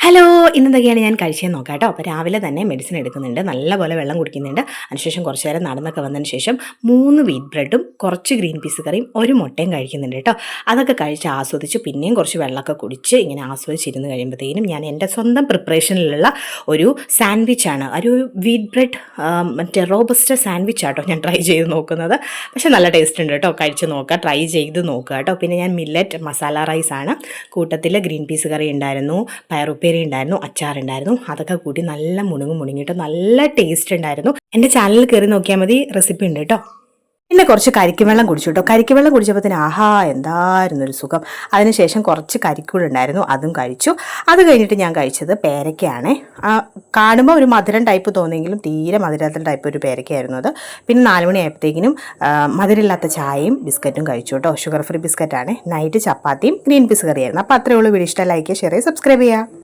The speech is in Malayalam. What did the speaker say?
ഹലോ, ഇന്നെന്തൊക്കെയാണ് ഞാൻ കഴിച്ചതെന്ന് നോക്കാം കേട്ടോ. അപ്പോൾ രാവിലെ തന്നെ മെഡിസിൻ എടുക്കുന്നുണ്ട്, നല്ലപോലെ വെള്ളം കുടിക്കുന്നുണ്ട്. അതിനുശേഷം കുറച്ച് നേരം നടന്നൊക്കെ വന്നതിന് ശേഷം 3 വീറ്റ് ബ്രെഡും കുറച്ച് ഗ്രീൻ പീസ് കറിയും ഒരു മുട്ടയും കഴിക്കുന്നുണ്ട് കേട്ടോ. അതൊക്കെ കഴിച്ച് ആസ്വദിച്ച് പിന്നെയും കുറച്ച് വെള്ളമൊക്കെ കുടിച്ച് ഇങ്ങനെ ആസ്വദിച്ചിരുന്ന് കഴിയുമ്പോഴത്തേനും ഞാൻ എൻ്റെ സ്വന്തം പ്രിപ്പറേഷനിലുള്ള ഒരു സാൻഡ്വിച്ചാണ്, ഒരു വീറ്റ് ബ്രെഡ് മറ്റേ റോബസ്റ്റ സാൻഡ്വിച്ച് ആട്ടോ ഞാൻ ട്രൈ ചെയ്ത് നോക്കുന്നത്. പക്ഷേ നല്ല ടേസ്റ്റ് ഉണ്ട് കേട്ടോ, കഴിച്ച് നോക്കുക, ട്രൈ ചെയ്ത് നോക്കുക കേട്ടോ. പിന്നെ ഞാൻ മില്ലറ്റ് മസാല റൈസാണ്, കൂട്ടത്തിൽ ഗ്രീൻ പീസ് കറി ഉണ്ടായിരുന്നു, പയറുപ്പേരി ഉണ്ടായിരുന്നു, അച്ചാറുണ്ടായിരുന്നു. അതൊക്കെ കൂട്ടി നല്ല മുണുങ്ങിയിട്ട് നല്ല ടേസ്റ്റ് ഉണ്ടായിരുന്നു. എൻ്റെ ചാനലിൽ കയറി നോക്കിയാൽ മതി, റെസിപ്പി ഉണ്ട് കേട്ടോ. പിന്നെ കുറച്ച് കരിക്കുവെള്ളം കുടിച്ചു കേട്ടോ. കരിക്കുവെള്ളം കുടിച്ചപ്പോൾ ആഹാ എന്തായിരുന്നൊരു സുഖം. അതിനുശേഷം കുറച്ച് കരിക്കൂടുണ്ടായിരുന്നു, അതും കഴിച്ചു. അത് കഴിഞ്ഞിട്ട് ഞാൻ കഴിച്ചത് പേരയ്ക്കയാണ്. കാണുമ്പോൾ ഒരു മധുരം ടൈപ്പ് തോന്നിയെങ്കിലും തീരെ മധുരത്തിൻ്റെ ടൈപ്പ് ഒരു പേരയ്ക്കായിരുന്നു അത്. പിന്നെ 4 മണിയായപ്പോഴത്തേക്കിനും മധുരമില്ലാത്ത ചായയും ബിസ്ക്കറ്റും കഴിച്ചു കേട്ടോ. ഷുഗർ ഫ്രീ ബിസ്ക്കറ്റാണ്. നൈറ്റ് ചപ്പാത്തിയും ഗ്രീൻ പീസ് കറിയായിരുന്നു. അപ്പോൾ അത്രയേ ഉള്ളൂ. വീഡിയോ ഇഷ്ടം ലൈക്ക് ചെയ്യുക, ഷെയർ ചെയ്യുക, സബ്സ്ക്രൈബ് ചെയ്യുക.